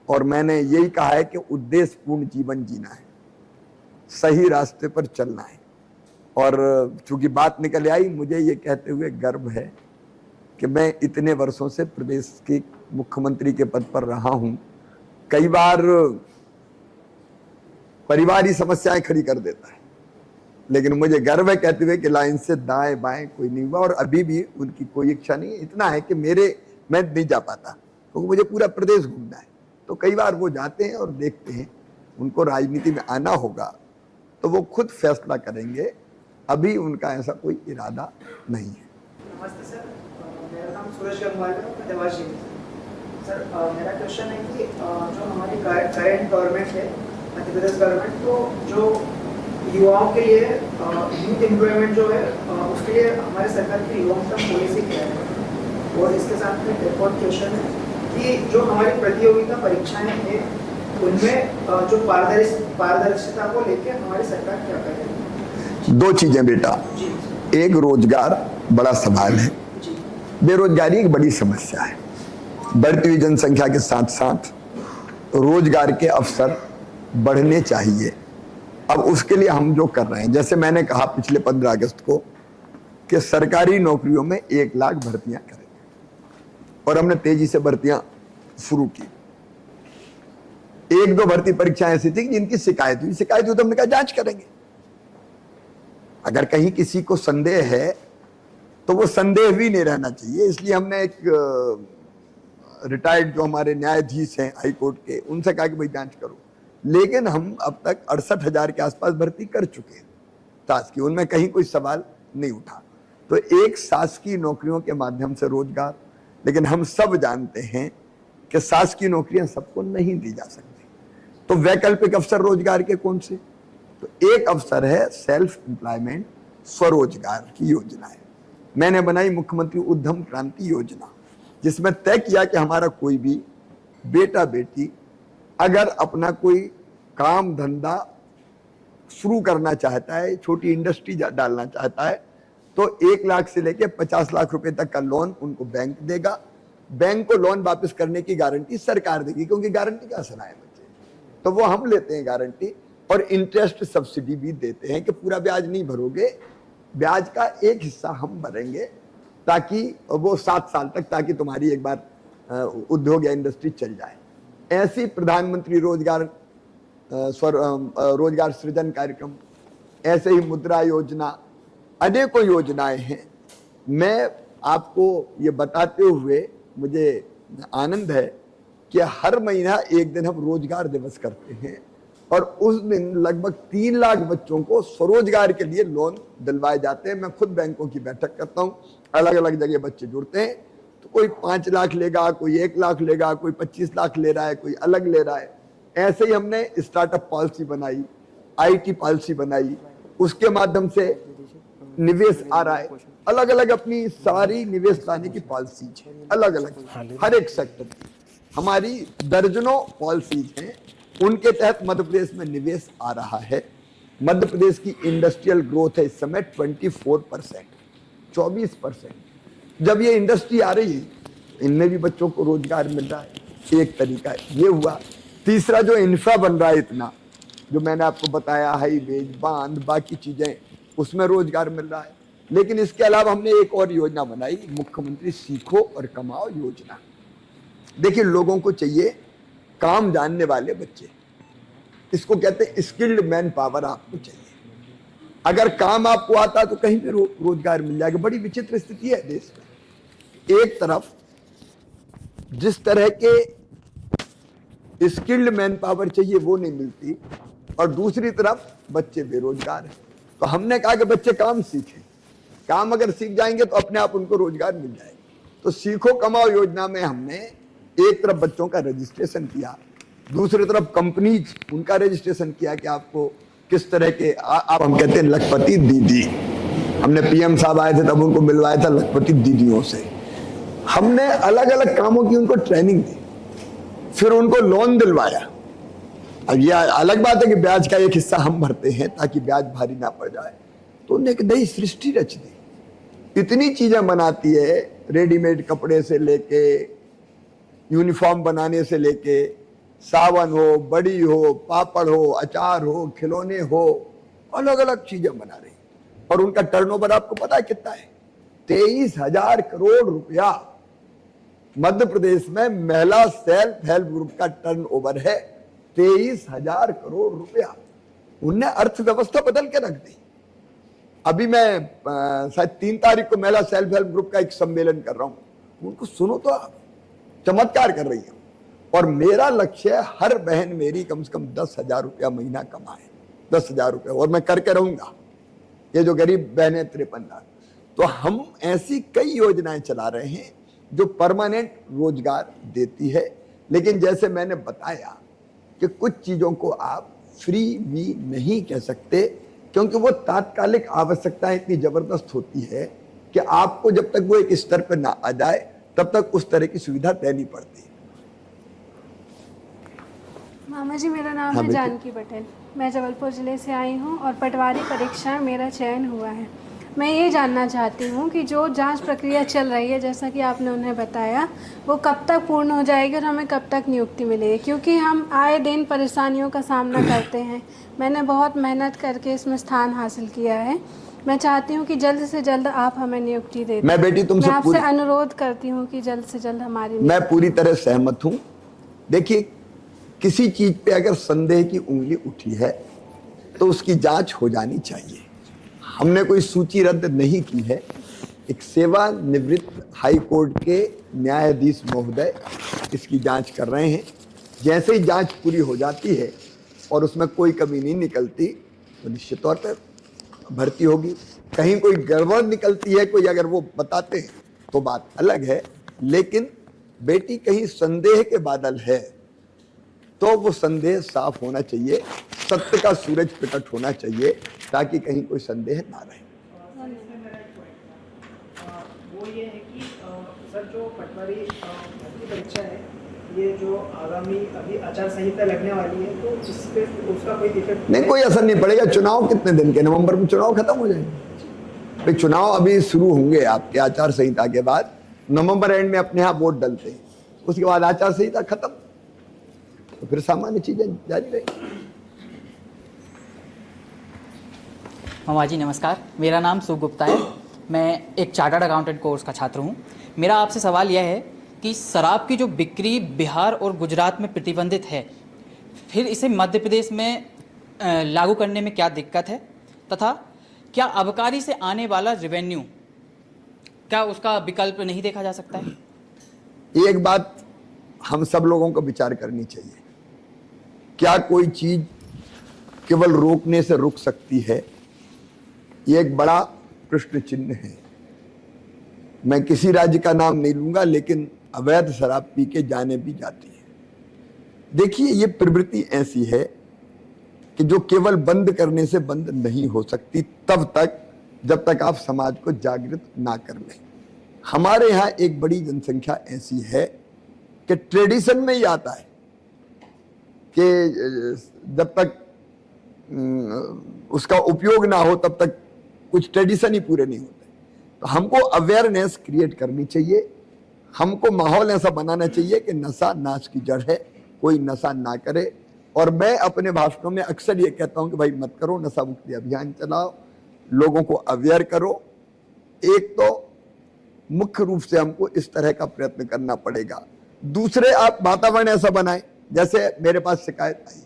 और मैंने यही कहा है कि उद्देश्यपूर्ण जीवन जीना है, सही रास्ते पर चलना है। और चूंकि बात निकल आई, मुझे ये कहते हुए गर्व है कि मैं इतने वर्षों से प्रदेश के मुख्यमंत्री के पद पर रहा हूं। कई बार परिवार ही समस्याएं खड़ी कर देता है, लेकिन मुझे गर्व है कहते हुए कि लाइन से दाएं बाएं कोई नहीं हुआ, और अभी भी उनकी कोई इच्छा नहीं है। इतना है कि मैं नहीं जा पाता क्योंकि मुझे पूरा प्रदेश घूमना है। तो कई बार वो जाते हैं और देखते हैं। उनको राजनीति में आना होगा तो वो खुद फैसला करेंगे, अभी उनका ऐसा कोई इरादा नहीं है। नमस्ते सर, मेरा नाम सूरज गंगवाल है, देवाशी। सर मेरा क्वेश्चन है कि जो हमारी करेंट गवर्नमेंट है, मध्य प्रदेश गवर्नमेंट, तो जो युवाओं के लिए यूथ एम्प्लॉयमेंट जो है उसके लिए हमारे सरकार की लॉन्ग टर्म पॉलिसी क्या है? और इसके साथ में एक और क्वेश्चन है कि जो हमारी प्रतियोगिता परीक्षाएं हैं उनमें जो पारदर्शिता को लेकर हमारी सरकार क्या करेगी? दो चीजें बेटा, एक रोजगार बड़ा सवाल है, बेरोजगारी एक बड़ी समस्या है। बढ़ती हुई जनसंख्या के साथ साथ रोजगार के अवसर बढ़ने चाहिए। अब उसके लिए हम जो कर रहे हैं, जैसे मैंने कहा पिछले 15 अगस्त को कि सरकारी नौकरियों में 1 लाख भर्तियां करेंगे और हमने तेजी से भर्तियां शुरू की। 1-2 भर्ती परीक्षाएं ऐसी थी जिनकी शिकायत हुई तो हमने कहा जांच करेंगे। अगर कहीं किसी को संदेह है तो वो संदेह भी नहीं रहना चाहिए, इसलिए हमने एक रिटायर्ड जो हमारे न्यायाधीश हैं हाई कोर्ट के, उनसे कहा कि भाई जांच करो। लेकिन हम अब तक 68,000 के आसपास भर्ती कर चुके हैं शासकीय, उनमें कहीं कोई सवाल नहीं उठा। तो एक शासकीय नौकरियों के माध्यम से रोजगार, लेकिन हम सब जानते हैं कि शासकीय नौकरियां सबको नहीं दी जा सकती। तो वैकल्पिक अवसर रोजगार के कौन से? तो एक अवसर है सेल्फ एम्प्लॉयमेंट, स्वरोजगार की योजना है। मैंने बनाई मुख्यमंत्री उद्यम क्रांति योजना, जिसमें तय किया कि हमारा कोई भी बेटा बेटी अगर अपना कोई काम धंधा शुरू करना चाहता है, छोटी इंडस्ट्री डालना चाहता है, तो 1 लाख से लेकर 50 लाख रुपए तक का लोन उनको बैंक देगा। बैंक को लोन वापस करने की गारंटी सरकार देगी, क्योंकि गारंटी का असर है बच्चे, तो वो हम लेते हैं गारंटी, और इंटरेस्ट सब्सिडी भी देते हैं कि पूरा ब्याज नहीं भरोगे, ब्याज का एक हिस्सा हम भरेंगे, ताकि वो 7 साल तक, ताकि तुम्हारी एक बार उद्योग या इंडस्ट्री चल जाए। ऐसी प्रधानमंत्री रोजगार सृजन कार्यक्रम, ऐसे ही मुद्रा योजना, अनेकों योजनाएं हैं। मैं आपको ये बताते हुए मुझे आनंद है कि हर महीना एक दिन हम रोजगार दिवस करते हैं, और उस दिन लगभग 3 लाख बच्चों को स्वरोजगार के लिए लोन दिलवाए जाते हैं। मैं खुद बैंकों की बैठक करता हूँ, अलग अलग जगह बच्चे जुड़ते हैं, तो कोई 5 लाख लेगा, कोई 1 लाख लेगा, कोई 25 लाख ले रहा है, कोई अलग ले रहा है। ऐसे ही हमने स्टार्टअप पॉलिसी बनाई, IT पॉलिसी बनाई, उसके माध्यम से निवेश आ रहा है। अलग अलग अपनी सारी निवेश लाने की पॉलिसी अलग अलग, हर एक सेक्टर की हमारी दर्जनों पॉलिसीज हैं, उनके तहत मध्य प्रदेश में निवेश आ रहा है। मध्य प्रदेश की इंडस्ट्रियल ग्रोथ है इस समय 24%, 24%। जब ये इंडस्ट्री आ रही है, इनमें भी बच्चों को रोजगार मिल रहा है, एक तरीका ये हुआ। तीसरा, जो इंफ्रा बन रहा है इतना, जो मैंने आपको बताया, हाईवेज, बांध, बाकी चीजें, उसमें रोजगार मिल रहा है। लेकिन इसके अलावा हमने एक और योजना बनाई, मुख्यमंत्री सीखो और कमाओ योजना। देखिए, लोगों को चाहिए काम जानने वाले बच्चे, इसको कहते हैं स्किल्ड मैन पावर आपको चाहिए। अगर काम आपको आता तो कहीं भी रोजगार मिल जाएगा। बड़ी विचित्र स्थिति है देश में, एक तरफ जिस तरह के स्किल्ड मैन पावर चाहिए वो नहीं मिलती, और दूसरी तरफ बच्चे बेरोजगार हैं। तो हमने कहा कि बच्चे काम सीखें, काम अगर सीख जाएंगे तो अपने आप उनको रोजगार मिल जाएगा। तो सीखो कमाओ योजना में हमने एक तरफ बच्चों का रजिस्ट्रेशन किया, दूसरी तरफ कंपनीज उनका रजिस्ट्रेशन किया कि आपको किस तरह के आप, हम कहते हैं लखपति दीदी, हमने PM साहब आए थे तब उनको मिलवाया था लखपति दीदियों से। हमने अलग अलग कामों की उनको ट्रेनिंग दी, फिर उनको लोन दिलवाया। अब यह अलग बात है कि ब्याज का एक हिस्सा हम भरते हैं ताकि ब्याज भारी ना पड़ जाए। तो उन्हें एक नई सृष्टि रच दी, इतनी चीजें बनाती है, रेडीमेड कपड़े से लेके यूनिफॉर्म बनाने से लेके, सावन हो, बड़ी हो, पापड़ हो, अचार हो, खिलौने हो, अलग अलग चीजें बना रही। और उनका टर्नओवर आपको पता है कितना है? 23,000 करोड़ रुपया मध्य प्रदेश में महिला सेल्फ हेल्प ग्रुप का टर्नओवर है। 23,000 करोड़ रुपया। उनने अर्थव्यवस्था बदल के रख दी। अभी मैं शायद 3 तारीख को महिला सेल्फ हेल्प ग्रुप का एक सम्मेलन कर रहा हूं, उनको सुनो तो आप, चमत्कार कर रही है। और मेरा लक्ष्य है हर बहन मेरी कम से कम 10,000 रुपया महीना कमाए, 10,000 रुपया, और मैं करके रहूंगा। ये जो गरीब बहनें 53 लाख, तो हम ऐसी कई योजनाएं चला रहे हैं जो परमानेंट रोजगार देती है। लेकिन जैसे मैंने बताया कि कुछ चीजों को आप फ्री भी नहीं कह सकते, क्योंकि वो तात्कालिक आवश्यकताएं इतनी जबरदस्त होती है कि आपको जब तक वो एक स्तर पर ना आ जाए तब तक उस तरह की सुविधा देनी पड़ती है। मामा जी, मेरा नाम है जानकी पटेल, मैं जबलपुर ज़िले से आई हूँ और पटवारी परीक्षा मेरा चयन हुआ है। मैं ये जानना चाहती हूँ कि जो जांच प्रक्रिया चल रही है, जैसा कि आपने उन्हें बताया, वो कब तक पूर्ण हो जाएगी और हमें कब तक नियुक्ति मिलेगी? क्योंकि हम आए दिन परेशानियों का सामना करते हैं। मैंने बहुत मेहनत करके इसमें स्थान हासिल किया है मैं चाहती हूँ कि जल्द से जल्द आप हमें नियुक्ति दे दें। मैं बेटी तुमसे मैं आपसे अनुरोध करती हूँ कि जल्द से जल्द हमारी मैं पूरी तरह सहमत हूँ। देखिए, किसी चीज पे अगर संदेह की उंगली उठी है तो उसकी जांच हो जानी चाहिए। हमने कोई सूची रद्द नहीं की है। एक सेवानिवृत्त हाई कोर्ट के न्यायाधीश महोदय इसकी जांच कर रहे हैं। जैसे ही जांच पूरी हो जाती है और उसमें कोई कमी नहीं निकलती तो निश्चित तौर पर भर्ती होगी। कहीं कोई गड़बड़ निकलती है, कोई अगर वो बताते हैं तो बात अलग है, लेकिन बेटी कहीं संदेह के बादल है तो वो संदेह साफ होना चाहिए, सत्य का सूरज प्रकट होना चाहिए ताकि कहीं कोई संदेह ना रहे। वो ये है कि सर जो पटवारी भर्ती परीक्षा है, ये जो आगामी अभी आचार संहिता लगने वाली है, तो इस पे उसका कोई इफेक्ट नहीं, कोई असर नहीं पड़ेगा। चुनाव कितने दिन के, नवंबर में चुनाव खत्म हो जाएंगे। भाई चुनाव अभी शुरू होंगे आपके आचार संहिता के बाद, नवंबर एंड में अपने यहाँ वोट डलते हैं, उसके बाद आचार संहिता खत्म, तो फिर सामान्य चीजें जारी रहेंगी। ममा जी नमस्कार, मेरा नाम सुख गुप्ता है। मैं एक चार्टर्ड अकाउंटेंट कोर्स का छात्र हूँ। मेरा आपसे सवाल यह है कि शराब की जो बिक्री बिहार और गुजरात में प्रतिबंधित है, फिर इसे मध्य प्रदेश में लागू करने में क्या दिक्कत है, तथा क्या आबकारी से आने वाला रेवेन्यू, क्या उसका विकल्प नहीं देखा जा सकता है? एक बात हम सब लोगों को विचार करनी चाहिए, क्या कोई चीज केवल रोकने से रुक सकती है? ये एक बड़ा प्रश्न चिन्ह है। मैं किसी राज्य का नाम नहीं लूंगा, लेकिन अवैध शराब पी के जाने भी जाती है। देखिए, ये प्रवृत्ति ऐसी है कि जो केवल बंद करने से बंद नहीं हो सकती तब तक जब तक आप समाज को जागृत ना कर लें। हमारे यहाँ एक बड़ी जनसंख्या ऐसी है कि ट्रेडिशन में ही आता है कि जब तक उसका उपयोग ना हो तब तक कुछ ट्रेडिशन ही पूरे नहीं होते। तो हमको अवेयरनेस क्रिएट करनी चाहिए, हमको माहौल ऐसा बनाना चाहिए कि नशा नाश की जड़ है, कोई नशा ना करे। और मैं अपने भाषणों में अक्सर ये कहता हूं कि भाई मत करो, नशा मुक्ति अभियान चलाओ, लोगों को अवेयर करो। एक तो मुख्य रूप से हमको इस तरह का प्रयत्न करना पड़ेगा। दूसरे, आप वातावरण ऐसा बनाएं, जैसे मेरे पास शिकायत आई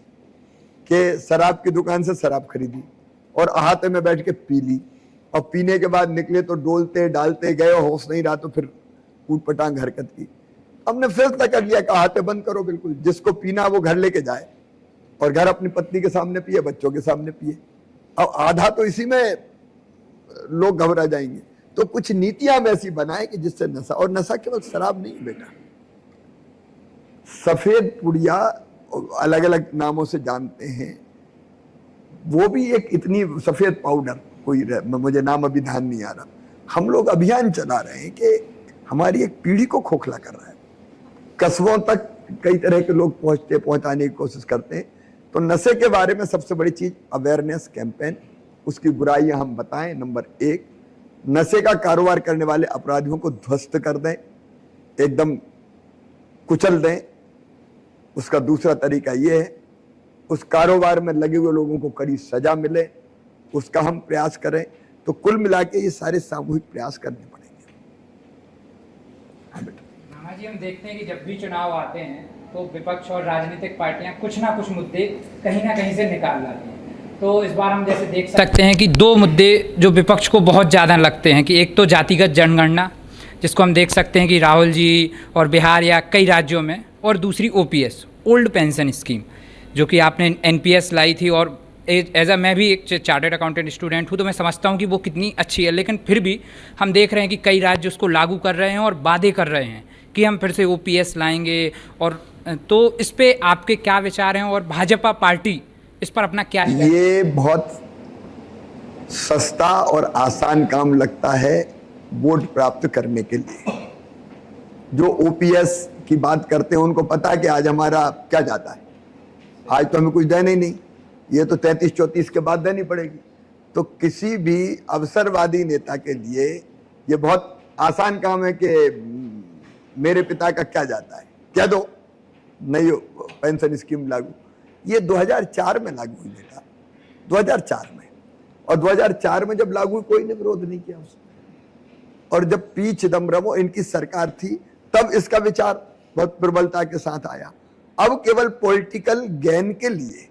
कि शराब की दुकान से शराब खरीदी और अहाते में बैठ के पी ली, और पीने के बाद निकले तो डोलते डालते गए, होश नहीं रहा तो फिर कूट पटांग हरकत की। हमने फैसला कर लिया कि अहाते बंद करो बिल्कुल, जिसको पीना वो घर लेके जाए और घर अपनी पत्नी के सामने पिए, बच्चों के सामने पिए। अब आधा तो इसी में लोग घबरा जाएंगे। तो कुछ नीतियां हम ऐसी बनाए कि जिससे नशा, और नशा केवल शराब नहीं बेटा, सफेद पुड़िया अलग अलग नामों से जानते हैं, वो भी एक इतनी सफेद पाउडर, कोई मुझे नाम अभी ध्यान नहीं आ रहा। हम लोग अभियान चला रहे हैं कि हमारी एक पीढ़ी को खोखला कर रहा है। कस्बों तक कई तरह के लोग पहुंचाने की कोशिश करते हैं। तो नशे के बारे में सबसे बड़ी चीज अवेयरनेस कैंपेन, उसकी बुराइयां हम बताएं। नंबर 1, नशे का कारोबार करने वाले अपराधियों को ध्वस्त कर दें, एकदम कुचल दें। उसका दूसरा तरीका यह है, उस कारोबार में लगे हुए लोगों को कड़ी सजा मिले, उसका हम प्रयास करें। तो कुल मिला के ये सारे सामूहिक प्रयास करने पड़ेंगे। हाँ बेटा। मामा जी, हम देखते हैं कि जब भी चुनाव आते हैं तो विपक्ष और राजनीतिक पार्टियां कुछ ना कुछ मुद्दे कहीं ना कहीं से निकाल लाती हैं। तो इस बार हम जैसे देख सकते हैं कि 2 मुद्दे जो विपक्ष को बहुत ज़्यादा लगते हैं, कि एक तो जातिगत जनगणना, जिसको हम देख सकते हैं कि राहुल जी और बिहार या कई राज्यों में, और दूसरी OPS, ओल्ड पेंशन स्कीम, जो कि आपने NPS लाई थी। और एज मैं भी एक चार्टर्ड अकाउंटेंट स्टूडेंट हूँ, तो मैं समझता हूँ कि वो कितनी अच्छी है, लेकिन फिर भी हम देख रहे हैं कि कई राज्य उसको लागू कर रहे हैं और वादे कर रहे हैं कि हम फिर से OPS लाएंगे। और तो इस पे आपके क्या विचार हैं, और भाजपा पार्टी इस पर अपना क्या? ये बहुत सस्ता और आसान काम लगता है वोट प्राप्त करने के लिए। जो OPS की बात करते हैं उनको पता है कि आज हमारा क्या जाता है, आज तो हमें कुछ देना ही नहीं, ये तो 33-34 के बाद देनी पड़ेगी। तो किसी भी अवसरवादी नेता के लिए ये बहुत आसान काम है कि मेरे पिता का क्या जाता है, क्या दो, नहीं पेंशन स्कीम लागू। ये 2004 में लागू हुई बेटा, 2004 में। और 2004 में जब लागू हुई कोई ने विरोध नहीं किया उसको। और जब पी चिदम्बरम इनकी सरकार थी तब इसका विचार बहुत प्रबलता के साथ आया। अब केवल पॉलिटिकल गेन के लिए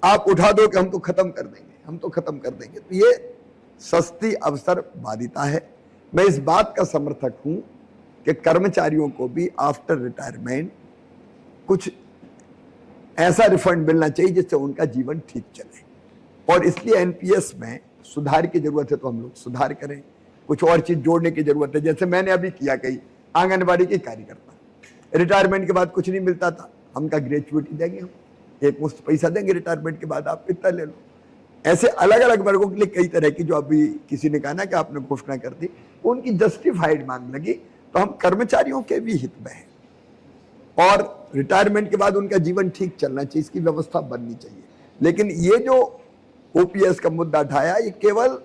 आप उठा दो कि हम तो खत्म कर देंगे, हम तो खत्म कर देंगे, तो ये सस्ती अवसरवादिता है। मैं इस बात का समर्थक हूं कि कर्मचारियों को भी आफ्टर रिटायरमेंट कुछ ऐसा रिफंड मिलना चाहिए जिससे उनका जीवन ठीक चले, और इसलिए एनपीएस में सुधार की जरूरत है तो हम लोग सुधार करें। कुछ और चीज जोड़ने की जरूरत है, जैसे मैंने अभी किया, कई आंगनबाड़ी के कार्यकर्ता रिटायरमेंट के बाद कुछ नहीं मिलता था, हमका ग्रेचुइटी देंगे, हम एक मुश्त पैसा देंगे रिटायरमेंट के बाद, आप इतना ले लो। ऐसे अलग अलग वर्गों के लिए कई तरह की, जो अभी किसी ने कहा ना कि आपने घोषणा कर दी, उनकी जस्टिफाइड मांग लगी, तो हम कर्मचारियों के भी हित में हैं और रिटायरमेंट के बाद उनका जीवन ठीक चलना चाहिए, इसकी व्यवस्था बननी चाहिए। लेकिन ये जो ओपीएस का मुद्दा उठाया, ये केवल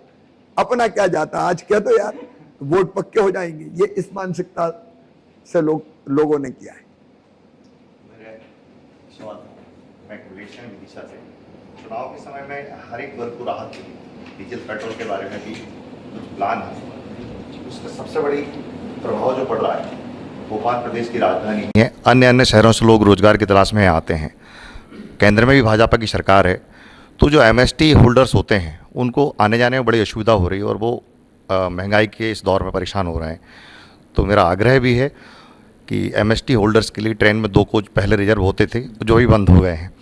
अपना क्या जाता, आज कह दो यार वोट पक्के हो जाएंगे, ये इस मानसिकता से लोगों ने किया है। मेरे सवाल मैं विश्लेषण विदिशा से, चुनाव के समय में हर एक वर्ग को राहत मिली, डीजल पेट्रोल के बारे में भी कुछ प्लान है, उसका सबसे बड़ी प्रभाव जो पड़ रहा है, भोपाल प्रदेश की राजधानी है, अन्य शहरों से लोग रोजगार की तलाश में आते हैं, केंद्र में भी भाजपा की सरकार है, तो जो एमएसटी होल्डर्स होते हैं उनको आने जाने में बड़ी असुविधा हो रही है और वो महंगाई के इस दौर में परेशान हो रहे हैं। तो मेरा आग्रह भी है कि एमएसटी होल्डर्स के लिए ट्रेन में 2 कोच पहले रिजर्व होते थे, जो भी बंद हो गए हैं।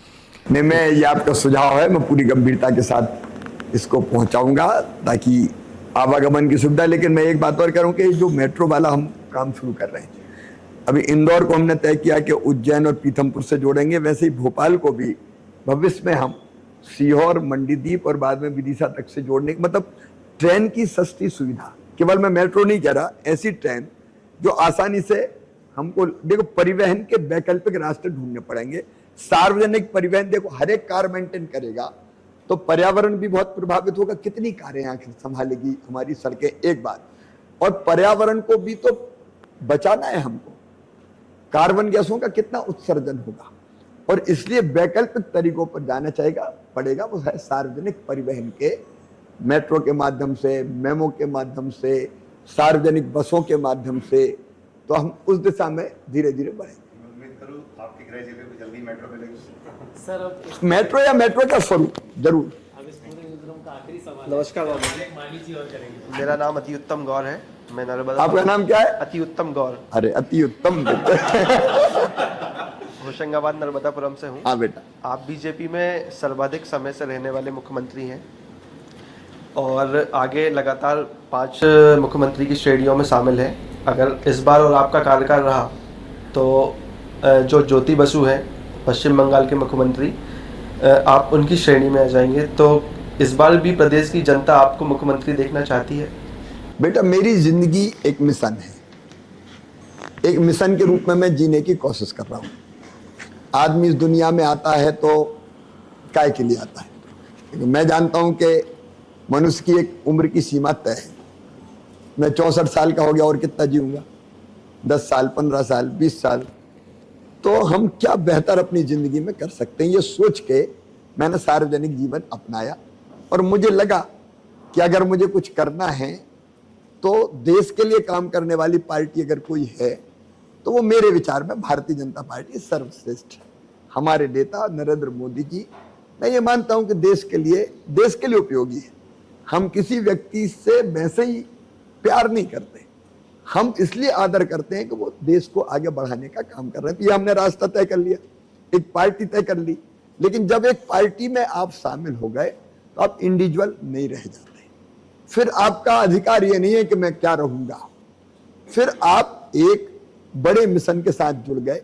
नहीं, मैं ये आपका सुझाव है, मैं पूरी गंभीरता के साथ इसको पहुंचाऊंगा ताकि आवागमन की सुविधा। लेकिन मैं एक बात और करूं कि जो मेट्रो वाला हम काम शुरू कर रहे हैं, अभी इंदौर को हमने तय किया कि उज्जैन और पीथमपुर से जोड़ेंगे, वैसे ही भोपाल को भी भविष्य में हम सीहोर, मंडीदीप और बाद में विदिशा तक से जोड़ने, मतलब ट्रेन की सस्ती सुविधा, केवल मैं मेट्रो नहीं कह रहा, ऐसी ट्रेन जो आसानी से हमको, देखो परिवहन के वैकल्पिक रास्ते ढूंढने पड़ेंगे। सार्वजनिक परिवहन देखो हर एक कार मेंटेन करेगा तो पर्यावरण भी बहुत प्रभावित होगा, कितनी कारें आखिर संभालेगी हमारी सड़कें, एक बात, और पर्यावरण को भी तो बचाना है हमको, कार्बन गैसों का कितना उत्सर्जन होगा, और इसलिए वैकल्पिक तरीकों पर जाना पड़ेगा। वो है सार्वजनिक परिवहन के, मेट्रो के माध्यम से, मेमो के माध्यम से, सार्वजनिक बसों के माध्यम से, तो हम उस दिशा में धीरे धीरे बढ़ेंगे। उम्मीद करूं आपके गृह जिले को जल्दी मेट्रो मिलेगी सर। मेट्रो या मेट्रो का स्वरूप जरूर। नमस्कार बाबू, मेरा नाम अति उत्तम गौर है, मैं नर्मदा। आपका नाम क्या है? अति उत्तम गौर। अरे अति उत्तम होशंगाबाद नर्मदापुरम से हूँ। हाँ बेटा। आप बीजेपी में सर्वाधिक समय से रहने वाले मुख्यमंत्री हैं और आगे लगातार 5 मुख्यमंत्री की श्रेणियों में शामिल हैं। अगर इस बार और आपका कार्यकाल रहा तो जो ज्योति बसु हैं पश्चिम बंगाल के मुख्यमंत्री, आप उनकी श्रेणी में आ जाएंगे, तो इस बार भी प्रदेश की जनता आपको मुख्यमंत्री देखना चाहती है? बेटा मेरी जिंदगी एक मिशन है, एक मिशन के रूप में मैं जीने की कोशिश कर रहा हूँ। आदमी इस दुनिया में आता है तो काय के लिए आता है? मैं जानता हूँ कि मनुष्य की एक उम्र की सीमा तय है। मैं 64 साल का हो गया और कितना जीऊंगा? 10 साल, 15 साल, 20 साल। तो हम क्या बेहतर अपनी जिंदगी में कर सकते हैं, ये सोच के मैंने सार्वजनिक जीवन अपनाया और मुझे लगा कि अगर मुझे कुछ करना है तो देश के लिए काम करने वाली पार्टी अगर कोई है तो वो मेरे विचार में भारतीय जनता पार्टी सर्वश्रेष्ठ। हमारे नेता नरेंद्र मोदी जी, मैं ये मानता हूं कि देश के लिए उपयोगी है। हम किसी व्यक्ति से वैसे ही प्यार नहीं करते, हम इसलिए आदर करते हैं कि वो देश को आगे बढ़ाने का काम कर रहे हैं। ये हमने रास्ता तय कर लिया, एक पार्टी तय कर ली, लेकिन जब एक पार्टी में आप शामिल हो गए तो आप इंडिविजुअल नहीं रह जाते। फिर आपका अधिकार ये नहीं है कि मैं क्या रहूंगा, फिर आप एक बड़े मिशन के साथ जुड़ गए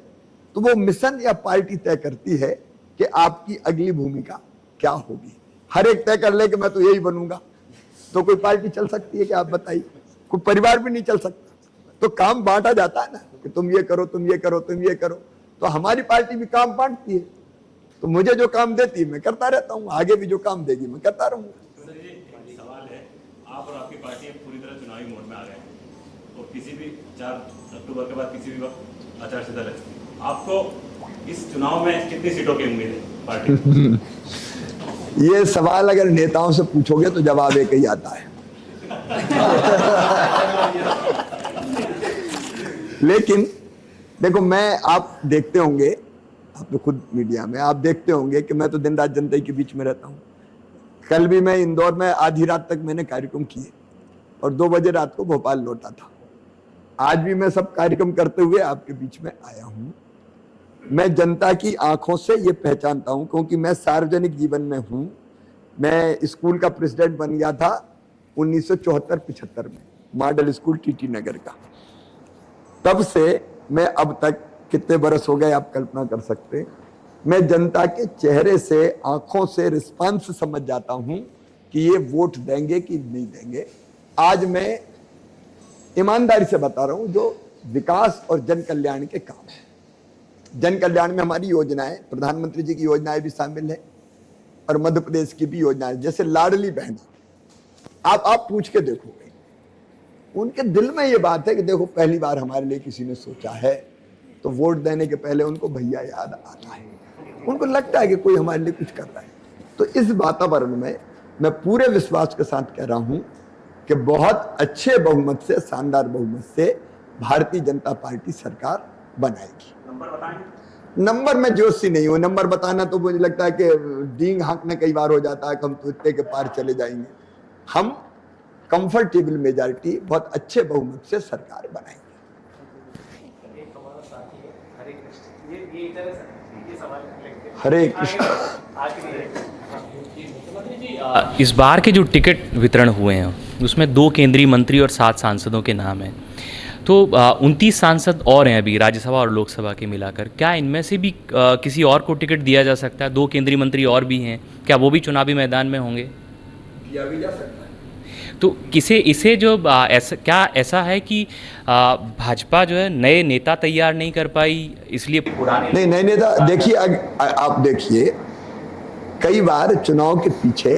तो वो मिशन या पार्टी तय करती है कि आपकी अगली भूमिका क्या होगी। हर एक तय कर ले कि मैं तो यही बनूंगा, तो कोई पार्टी चल सकती है कि आप बताइए? कोई परिवार भी नहीं चल सकता। तो काम बांटा जाता है ना कि तुम ये करो, तुम ये करो, तुम ये करो। तो हमारी पार्टी भी काम बांटती है, तो मुझे जो काम देती है मैं करता रहता हूँ, आगे भी जो काम देगी मैं करता रहूंगा। सवाल है, आप और आपकी पार्टी पूरी तरह चुनावी मोड में आ गए हैं और किसी भी 4 अक्टूबर के बाद किसी भी वक्त आचार संहिता लग सकती है। आपको इस चुनाव में कितनी सीटों की उम्मीद है पार्टी? ये सवाल अगर नेताओं से पूछोगे तो जवाब एक ही आता है। लेकिन देखो, आप देखते होंगे, आप तो खुद मीडिया में आप देखते होंगे कि मैं तो दिन रात जनता के बीच में रहता हूं। कल भी मैं इंदौर में आधी रात तक मैंने कार्यक्रम किए और 2 बजे रात को भोपाल लौटा था। आज भी मैं सब कार्यक्रम करते हुए आपके बीच में आया हूं। मैं जनता की आंखों से ये पहचानता हूं, क्योंकि मैं सार्वजनिक जीवन में हूं। मैं स्कूल का प्रेसिडेंट बन गया था 1974-75 में, मॉडल स्कूल टीटी नगर का। तब से मैं अब तक कितने बरस हो गए आप कल्पना कर सकते हैं। मैं जनता के चेहरे से, आंखों से रिस्पांस समझ जाता हूं कि ये वोट देंगे कि नहीं देंगे। आज मैं ईमानदारी से बता रहा हूं, जो विकास और जन कल्याण के काम है, जन कल्याण में हमारी योजनाएं, प्रधानमंत्री जी की योजनाएं भी शामिल है और मध्य प्रदेश की भी योजनाएं, जैसे लाडली बहन। आप पूछ के देखोगे, उनके दिल में ये बात है कि देखो, पहली बार हमारे लिए किसी ने सोचा है, तो वोट देने के पहले उनको भैया याद आता है, उनको लगता है कि कोई हमारे लिए कुछ कर रहा है। तो इस वातावरण में मैं पूरे विश्वास के साथ कह रहा हूं कि बहुत अच्छे बहुमत से, शानदार बहुमत से भारतीय जनता पार्टी सरकार बनाएगी। नंबर में जोशी नहीं हूं। नंबर बताना तो मुझे लगता है कि डींग हाँकने कई बार हो जाता है कि हम तो इतने के पार चले जाएंगे। हम कंफर्टेबल मेजॉरिटी, बहुत अच्छे बहुमत से सरकार बनाएंगे। हरे कृष्ण। इस बार के जो टिकट वितरण हुए हैं उसमें 2 केंद्रीय मंत्री और 7 सांसदों के नाम हैं। तो 29 सांसद और हैं अभी राज्यसभा और लोकसभा के मिलाकर। क्या इनमें से भी किसी और को टिकट दिया जा सकता है? 2 केंद्रीय मंत्री और भी हैं, क्या वो भी चुनावी मैदान में होंगे? दिया भी जा सकता है। तो इसे जो ऐसा है कि भाजपा जो है नए नेता तैयार नहीं कर पाई, इसलिए पुराने नहीं, नए नेता देखिए, आप देखिए, कई बार चुनाव के पीछे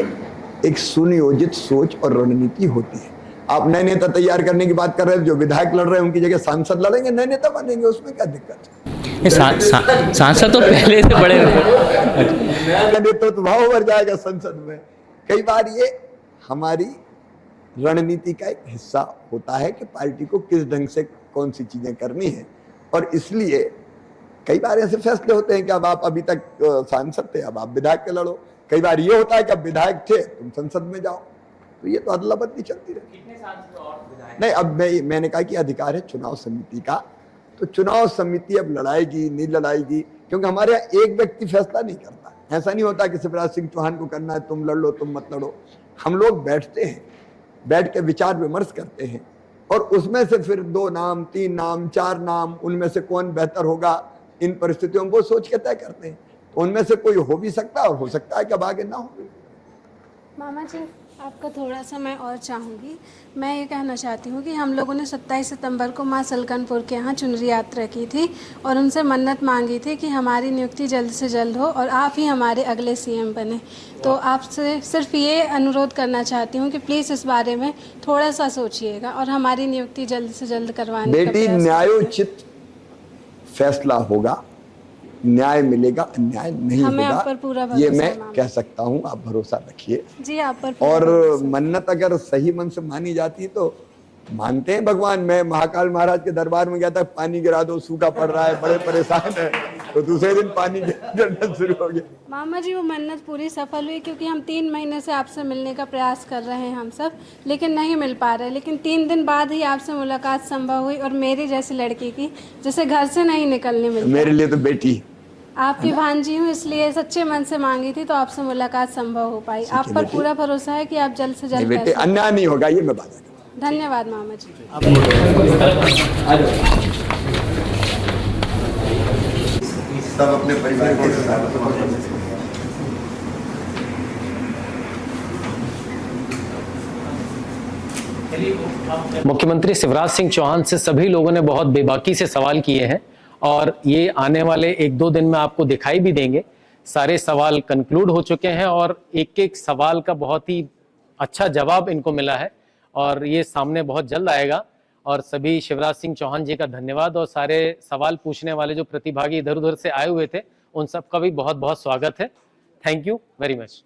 एक सुनियोजित सोच और रणनीति होती है। आप नए नेता तैयार करने की बात कर रहे हैं, जो विधायक लड़ रहे हैं उनकी जगह सांसद लड़ेंगे, नए नेता बनेंगे, उसमें क्या दिक्कत है? सांसद तो पहले से बड़े नया नेता तो भाव भर जाएगा संसद में। कई बार ये हमारी रणनीति का एक हिस्सा होता है कि पार्टी को किस ढंग से कौन सी चीजें करनी है, और इसलिए कई बार ऐसे फैसले होते हैं कि अब आप अभी तक सांसद थे, अब आप विधायक के लड़ो। कई बार ये होता है कि अब विधायक थे, तुम संसद में जाओ। तो ये तो अदला बदली चलती रहती है। नहीं, अब मैंने कहा कि अधिकार है चुनाव समिति का, तो चुनाव समिति अब लड़ाएगी नहीं लड़ाएगी, क्योंकि हमारे यहाँ एक व्यक्ति फैसला नहीं करता। ऐसा नहीं होता कि शिवराज सिंह चौहान को करना है, तुम लड़ लो, तुम मत लड़ो। हम लोग बैठते हैं, बैठ के विचार विमर्श करते हैं, और उसमें से फिर 2 नाम, 3 नाम, 4 नाम, उनमें से कौन बेहतर होगा, इन परिस्थितियों को सोच के तय करते हैं। तो उनमें से कोई हो भी सकता है और हो सकता है कि अब आगे ना हो। मामा जी, आपका थोड़ा सा मैं और चाहूँगी। मैं ये कहना चाहती हूँ कि हम लोगों ने 27 सितंबर को माँ सलकनपुर के यहाँ चुनरी यात्रा की थी और उनसे मन्नत मांगी थी कि हमारी नियुक्ति जल्द से जल्द हो और आप ही हमारे अगले सीएम बने। तो आपसे सिर्फ ये अनुरोध करना चाहती हूँ कि प्लीज़ इस बारे में थोड़ा सा सोचिएगा और हमारी नियुक्ति जल्द से जल्द करवाने का बेटी, न्यायोचित फैसला होगा, न्याय मिलेगा, अन्याय नहीं होगा, आप पर पूरा भरोसा ये मैं कह सकता हूँ। आप भरोसा रखिए जी, आप पर। और मन्नत अगर सही मन से मानी जाती है तो मानते हैं भगवान। मैं महाकाल महाराज के दरबार में गया था, पानी गिरा दो, सूखा पड़ रहा है, बड़े परेशान है, तो दूसरे दिन पानी गिरना शुरू हो गया। मामा जी, वो मन्नत पूरी सफल हुई, क्योंकि हम 3 महीने से आपसे मिलने का प्रयास कर रहे हैं हम सब, लेकिन नहीं मिल पा रहे। लेकिन 3 दिन बाद ही आपसे मुलाकात संभव हुई, और मेरी जैसी लड़की की जिसे घर से नहीं निकलने मिली। मेरे लिए तो बेटी, आपकी भांजी हूँ, इसलिए सच्चे मन से मांगी थी, तो आपसे मुलाकात संभव हो पाई। आप पर पूरा भरोसा है कि आप जल्द से जल्द। बेटे, अन्याय नहीं होगा, ये मैं बात। धन्यवाद मामा जी। सब अपने परिवार के साथ। मुख्यमंत्री शिवराज सिंह चौहान से सभी लोगों ने बहुत बेबाकी से सवाल किए हैं और ये आने वाले 1-2 दिन में आपको दिखाई भी देंगे। सारे सवाल कंक्लूड हो चुके हैं और एक सवाल का बहुत ही अच्छा जवाब इनको मिला है और ये सामने बहुत जल्द आएगा। और सभी शिवराज सिंह चौहान जी का धन्यवाद और सारे सवाल पूछने वाले जो प्रतिभागी इधर उधर से आए हुए थे उन सब का भी बहुत बहुत स्वागत है। Thank you very much.